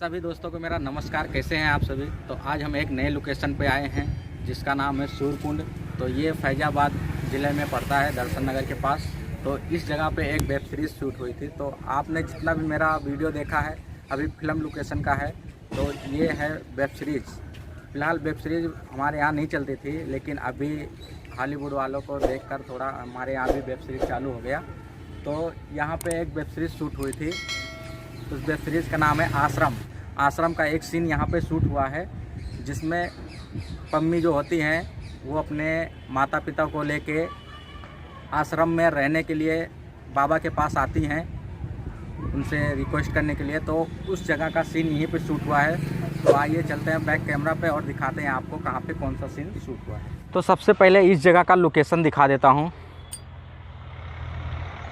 सभी दोस्तों को मेरा नमस्कार। कैसे हैं आप सभी। तो आज हम एक नए लोकेशन पे आए हैं जिसका नाम है सूर्यकुंड। तो ये फैजाबाद ज़िले में पड़ता है, दर्शन नगर के पास। तो इस जगह पे एक वेब सीरीज़ शूट हुई थी। तो आपने जितना भी मेरा वीडियो देखा है अभी फिल्म लोकेशन का है, तो ये है वेब सीरीज़। फ़िलहाल वेब सीरीज़ हमारे यहाँ नहीं चलती थी, लेकिन अभी हॉलीवुड वालों को देखकर थोड़ा हमारे यहाँ भी वेब सीरीज़ चालू हो गया। तो यहाँ पे एक वेब सीरीज़ शूट हुई थी। उस वेब सीरीज़ का नाम है आश्रम। आश्रम का एक सीन यहाँ पे शूट हुआ है, जिसमें पम्मी जो होती हैं वो अपने माता पिता को लेके आश्रम में रहने के लिए बाबा के पास आती हैं, उनसे रिक्वेस्ट करने के लिए। तो उस जगह का सीन यहीं पे शूट हुआ है। तो आइए चलते हैं बैक कैमरा पे और दिखाते हैं आपको कहाँ पे कौन सा सीन शूट हुआ है। तो सबसे पहले इस जगह का लोकेशन दिखा देता हूँ,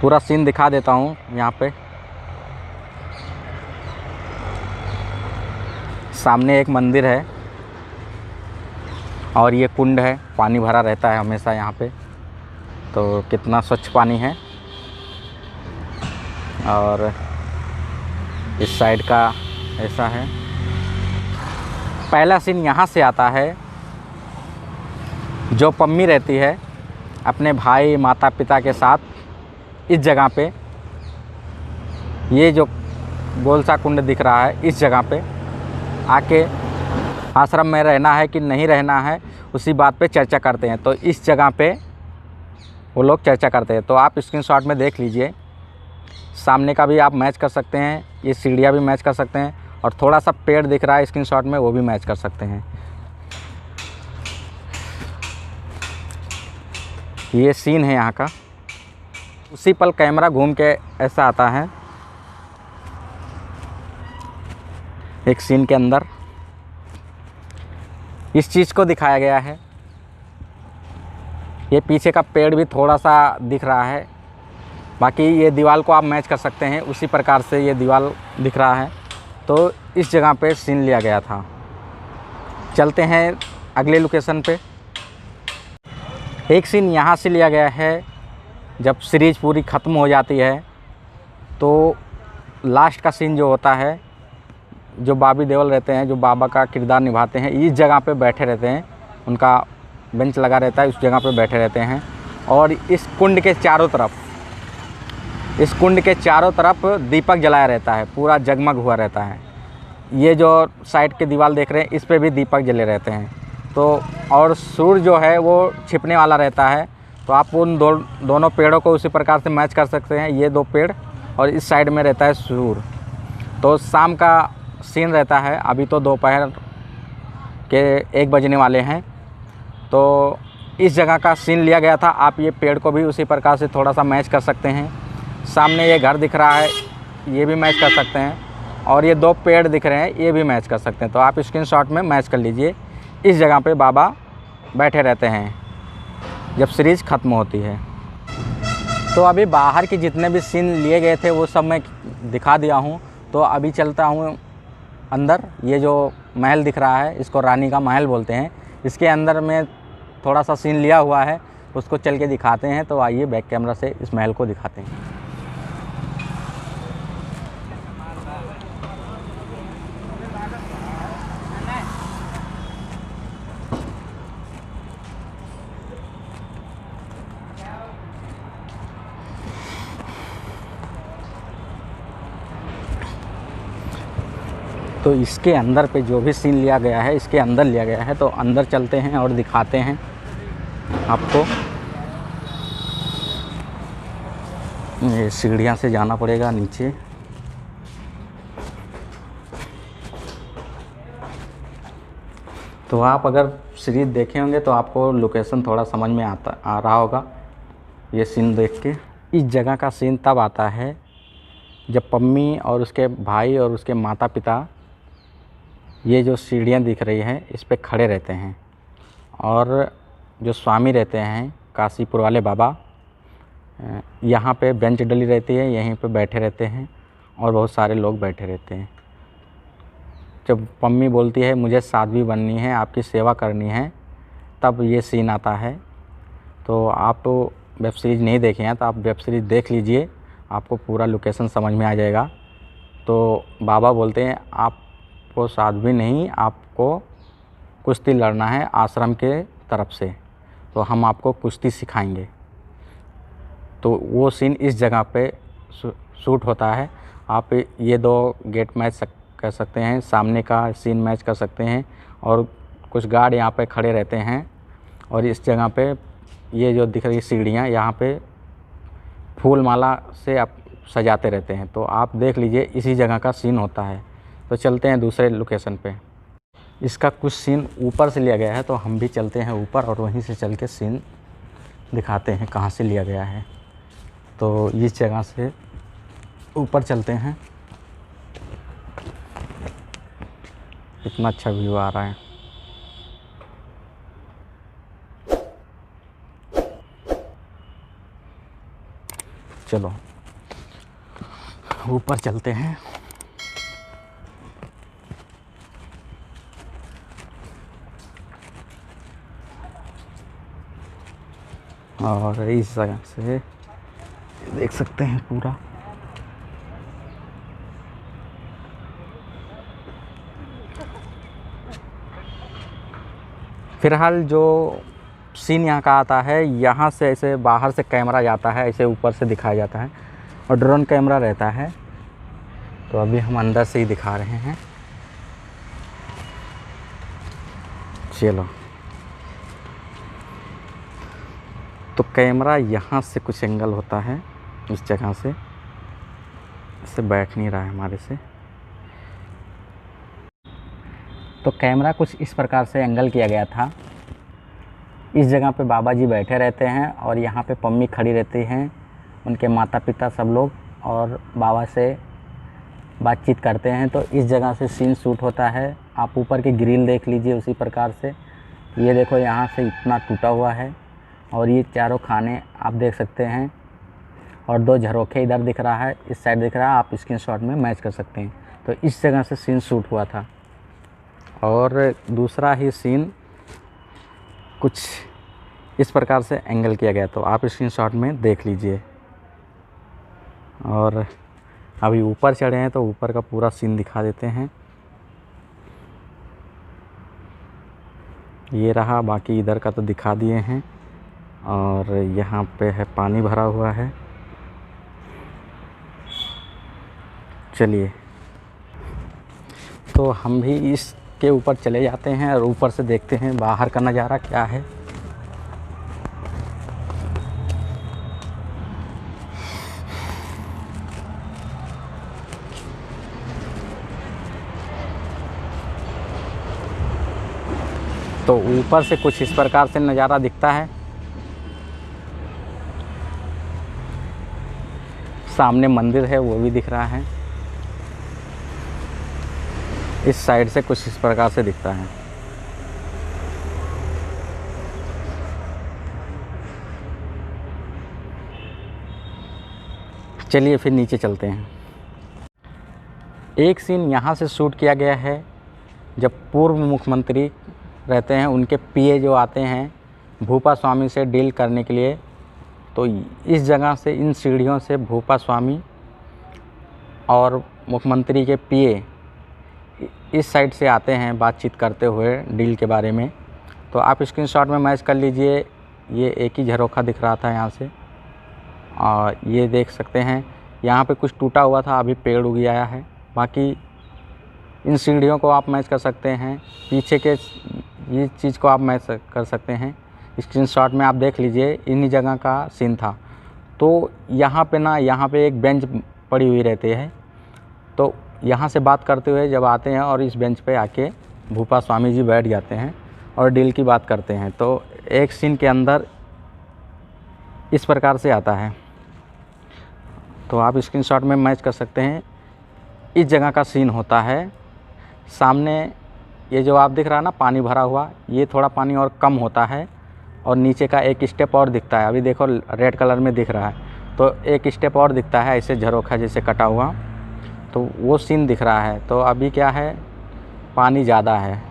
पूरा सीन दिखा देता हूँ। यहाँ पे सामने एक मंदिर है और ये कुंड है, पानी भरा रहता है हमेशा यहाँ पे। तो कितना स्वच्छ पानी है। और इस साइड का ऐसा है। पहला सीन यहाँ से आता है। जो पम्मी रहती है अपने भाई माता पिता के साथ इस जगह पे, ये जो गोल सा कुंड दिख रहा है, इस जगह पे आके आश्रम में रहना है कि नहीं रहना है, उसी बात पे चर्चा करते हैं। तो इस जगह पे वो लोग चर्चा करते हैं। तो आप स्क्रीनशॉट में देख लीजिए। सामने का भी आप मैच कर सकते हैं, ये सीढ़ियाँ भी मैच कर सकते हैं, और थोड़ा सा पेड़ दिख रहा है स्क्रीनशॉट में, वो भी मैच कर सकते हैं। ये सीन है यहाँ का। उसी पल कैमरा घूम के ऐसा आता है एक सीन के अंदर। इस चीज़ को दिखाया गया है। ये पीछे का पेड़ भी थोड़ा सा दिख रहा है। बाकी ये दीवार को आप मैच कर सकते हैं, उसी प्रकार से ये दीवार दिख रहा है। तो इस जगह पे सीन लिया गया था। चलते हैं अगले लोकेशन पे। एक सीन यहाँ से लिया गया है। जब सीरीज़ पूरी ख़त्म हो जाती है तो लास्ट का सीन जो होता है, जो बॉबी देओल रहते हैं, जो बाबा का किरदार निभाते हैं, इस जगह पे बैठे रहते हैं। उनका बेंच लगा रहता है, उस जगह पे बैठे रहते हैं। और इस कुंड के चारों तरफ दीपक जलाया रहता है, पूरा जगमग हुआ रहता है। ये जो साइड के दीवार देख रहे हैं, इस पे भी दीपक जले रहते हैं। तो और सूर्य जो है वो छिपने वाला रहता है। तो आप उन दोनों पेड़ों को उसी प्रकार से मैच कर सकते हैं। ये दो पेड़ और इस साइड में रहता है सूर्य। तो शाम का सीन रहता है। अभी तो दोपहर के 1 बजने वाले हैं। तो इस जगह का सीन लिया गया था। आप ये पेड़ को भी उसी प्रकार से थोड़ा सा मैच कर सकते हैं। सामने ये घर दिख रहा है, ये भी मैच कर सकते हैं। और ये 2 पेड़ दिख रहे हैं, ये भी मैच कर सकते हैं। तो आप स्क्रीनशॉट में मैच कर लीजिए। इस जगह पे बाबा बैठे रहते हैं जब सीरीज़ ख़त्म होती है। तो अभी बाहर के जितने भी सीन लिए गए थे वो सब मैं दिखा दिया हूँ। तो अभी चलता हूँ अंदर। ये जो महल दिख रहा है, इसको रानी का महल बोलते हैं। इसके अंदर में थोड़ा सा सीन लिया हुआ है, उसको चल के दिखाते हैं। तो आइए बैक कैमरा से इस महल को दिखाते हैं। तो इसके अंदर पे जो भी सीन लिया गया है, इसके अंदर लिया गया है। तो अंदर चलते हैं और दिखाते हैं आपको। ये सीढ़ियाँ से जाना पड़ेगा नीचे। तो आप अगर सीरीज़ देखे होंगे तो आपको लोकेशन थोड़ा समझ में आ रहा होगा ये सीन देख के। इस जगह का सीन तब आता है जब पम्मी और उसके भाई और उसके माता पिता, ये जो सीढ़ियाँ दिख रही हैं, इस पे खड़े रहते हैं। और जो स्वामी रहते हैं काशीपुर वाले बाबा, यहाँ पे बेंच डली रहती है, यहीं पे बैठे रहते हैं और बहुत सारे लोग बैठे रहते हैं। जब पम्मी बोलती है मुझे साध्वी बननी है, आपकी सेवा करनी है, तब ये सीन आता है। तो आप वेब सीरीज़ नहीं देखे हैं तो आप वेब सीरीज़ देख लीजिए, आपको पूरा लोकेशन समझ में आ जाएगा। तो बाबा बोलते हैं आप आपको साध्वी नहीं, आपको कुश्ती लड़ना है आश्रम के तरफ से, तो हम आपको कुश्ती सिखाएंगे। तो वो सीन इस जगह पे शूट होता है। आप ये 2 गेट मैच कर सकते हैं, सामने का सीन मैच कर सकते हैं, और कुछ गार्ड यहाँ पे खड़े रहते हैं। और इस जगह पे ये जो दिख रही सीढ़ियाँ, यहाँ पे फूल माला से आप सजाते रहते हैं। तो आप देख लीजिए इसी जगह का सीन होता है। तो चलते हैं दूसरे लोकेशन पे। इसका कुछ सीन ऊपर से लिया गया है, तो हम भी चलते हैं ऊपर और वहीं से चल के सीन दिखाते हैं कहाँ से लिया गया है। तो इस जगह से ऊपर चलते हैं। कितना अच्छा व्यू आ रहा है। चलो ऊपर चलते हैं। और इस जगह से देख सकते हैं पूरा। फिलहाल जो सीन यहाँ का आता है, यहाँ से ऐसे बाहर से कैमरा जाता है, ऐसे ऊपर से दिखाया जाता है और ड्रोन कैमरा रहता है। तो अभी हम अंदर से ही दिखा रहे हैं। चलो, तो कैमरा यहाँ से कुछ एंगल होता है, इस जगह से इसे बैठ नहीं रहा है हमारे से। तो कैमरा कुछ इस प्रकार से एंगल किया गया था। इस जगह पे बाबा जी बैठे रहते हैं और यहाँ पे पम्मी खड़ी रहती हैं, उनके माता पिता सब लोग, और बाबा से बातचीत करते हैं। तो इस जगह से सीन शूट होता है। आप ऊपर की ग्रिल देख लीजिए उसी प्रकार से। ये देखो यहाँ से इतना टूटा हुआ है, और ये चारों खाने आप देख सकते हैं, और 2 झरोखे इधर दिख रहा है, इस साइड दिख रहा है। आप स्क्रीनशॉट में मैच कर सकते हैं। तो इस जगह से सीन शूट हुआ था। और दूसरा ही सीन कुछ इस प्रकार से एंगल किया गया, तो आप स्क्रीनशॉट में देख लीजिए। और अभी ऊपर चढ़े हैं तो ऊपर का पूरा सीन दिखा देते हैं। ये रहा, बाकी इधर का तो दिखा दिए हैं। और यहाँ पे है पानी भरा हुआ है। चलिए, तो हम भी इसके ऊपर चले जाते हैं और ऊपर से देखते हैं बाहर का नज़ारा क्या है। तो ऊपर से कुछ इस प्रकार से नज़ारा दिखता है। सामने मंदिर है, वो भी दिख रहा है। इस साइड से कुछ इस प्रकार से दिखता है। चलिए फिर नीचे चलते हैं। एक सीन यहाँ से शूट किया गया है, जब पूर्व मुख्यमंत्री रहते हैं, उनके पीए जो आते हैं भूपा स्वामी से डील करने के लिए। तो इस जगह से, इन सीढ़ियों से भूपा स्वामी और मुख्यमंत्री के पीए इस साइड से आते हैं बातचीत करते हुए डील के बारे में। तो आप स्क्रीनशॉट में मैच कर लीजिए। ये एक ही झरोखा दिख रहा था यहाँ से, और ये देख सकते हैं यहाँ पे कुछ टूटा हुआ था, अभी पेड़ उग आया है। बाकी इन सीढ़ियों को आप मैच कर सकते हैं। पीछे के ये चीज़ को आप मैच कर सकते हैं। स्क्रीनशॉट में आप देख लीजिए, इन्हीं जगह का सीन था। तो यहाँ पे एक बेंच पड़ी हुई रहती है। तो यहाँ से बात करते हुए जब आते हैं और इस बेंच पे आके भूपा स्वामी जी बैठ जाते हैं और डील की बात करते हैं। तो एक सीन के अंदर इस प्रकार से आता है। तो आप स्क्रीनशॉट में मैच कर सकते हैं। इस जगह का सीन होता है। सामने ये जो आप दिख रहा है ना पानी भरा हुआ, ये थोड़ा पानी और कम होता है, और नीचे का एक स्टेप और दिखता है। अभी देखो रेड कलर में दिख रहा है, तो एक स्टेप और दिखता है ऐसे झरोखा जैसे कटा हुआ, तो वो सीन दिख रहा है। तो अभी क्या है, पानी ज़्यादा है।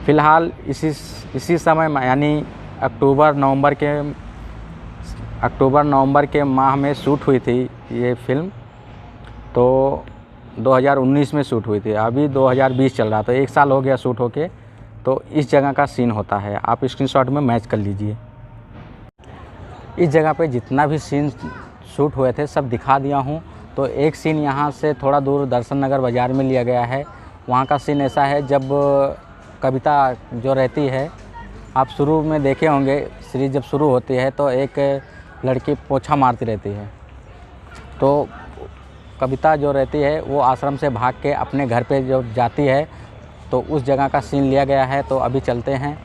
फ़िलहाल इसी समय यानी अक्टूबर नवंबर के माह में शूट हुई थी ये फिल्म। तो 2019 में शूट हुई थी, अभी 2020 चल रहा, तो 1 साल हो गया शूट होके। तो इस जगह का सीन होता है, आप स्क्रीनशॉट में मैच कर लीजिए। इस जगह पे जितना भी सीन शूट हुए थे सब दिखा दिया हूँ। तो एक सीन यहाँ से थोड़ा दूर दर्शन नगर बाज़ार में लिया गया है। वहाँ का सीन ऐसा है, जब कविता जो रहती है, आप शुरू में देखे होंगे, सीरीज जब शुरू होती है तो एक लड़की पोछा मारती रहती है। तो कविता जो रहती है वो आश्रम से भाग के अपने घर पे जो जाती है, तो उस जगह का सीन लिया गया है। तो अभी चलते हैं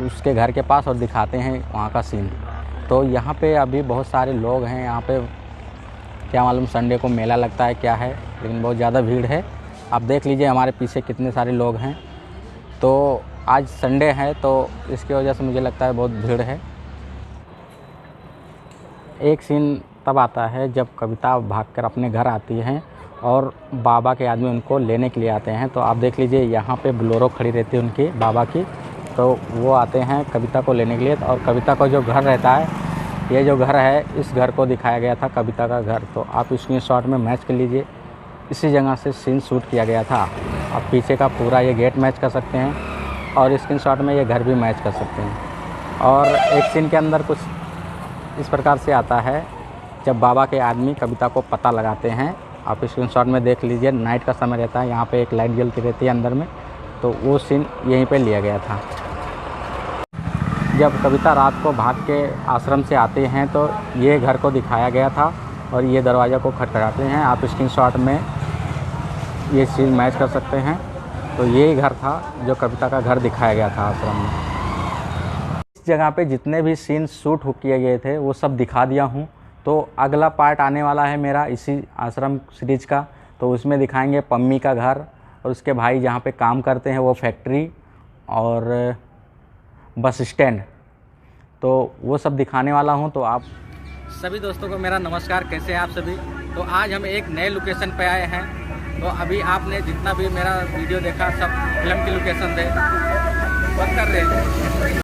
उसके घर के पास और दिखाते हैं वहाँ का सीन। तो यहाँ पे अभी बहुत सारे लोग हैं। यहाँ पे क्या मालूम संडे को मेला लगता है क्या है, लेकिन बहुत ज़्यादा भीड़ है। आप देख लीजिए हमारे पीछे कितने सारे लोग हैं। तो आज संडे है तो इसकी वजह से मुझे लगता है बहुत भीड़ है। एक सीन तब आता है जब कविता भागकर अपने घर आती हैं और बाबा के आदमी उनको लेने के लिए आते हैं। तो आप देख लीजिए यहाँ पे बोलेरो खड़ी रहती है उनकी बाबा की, तो वो आते हैं कविता को लेने के लिए। और कविता का जो घर रहता है, ये जो घर है, इस घर को दिखाया गया था कविता का घर। तो आप स्क्रीनशॉट में मैच कर लीजिए, इसी जगह से सीन शूट किया गया था। आप पीछे का पूरा ये गेट मैच कर सकते हैं और स्क्रीनशॉट में ये घर भी मैच कर सकते हैं। और एक सीन के अंदर कुछ इस प्रकार से आता है, जब बाबा के आदमी कविता को पता लगाते हैं। आप स्क्रीनशॉट में देख लीजिए, नाइट का समय रहता है, यहाँ पे एक लाइट जलती रहती है अंदर में, तो वो सीन यहीं पे लिया गया था। जब कविता रात को भाग के आश्रम से आते हैं तो ये घर को दिखाया गया था और ये दरवाज़ा को खटखटाते हैं। आप स्क्रीनशॉट में ये सीन मैच कर सकते हैं। तो यही घर था जो कविता का घर दिखाया गया था आश्रम में। इस जगह पे जितने भी सीन शूट किए गए थे वो सब दिखा दिया हूँ। तो अगला पार्ट आने वाला है मेरा इसी आश्रम सीरीज का, तो उसमें दिखाएंगे पम्मी का घर और उसके भाई जहाँ पे काम करते हैं वो फैक्ट्री और बस स्टैंड, तो वो सब दिखाने वाला हूँ। तो आप सभी दोस्तों को मेरा नमस्कार, कैसे हैं आप सभी। तो आज हम एक नए लोकेशन पे आए हैं। तो अभी आपने जितना भी मेरा वीडियो देखा सब फिल्म की लोकेशन थे, वर्क कर रहे हैं।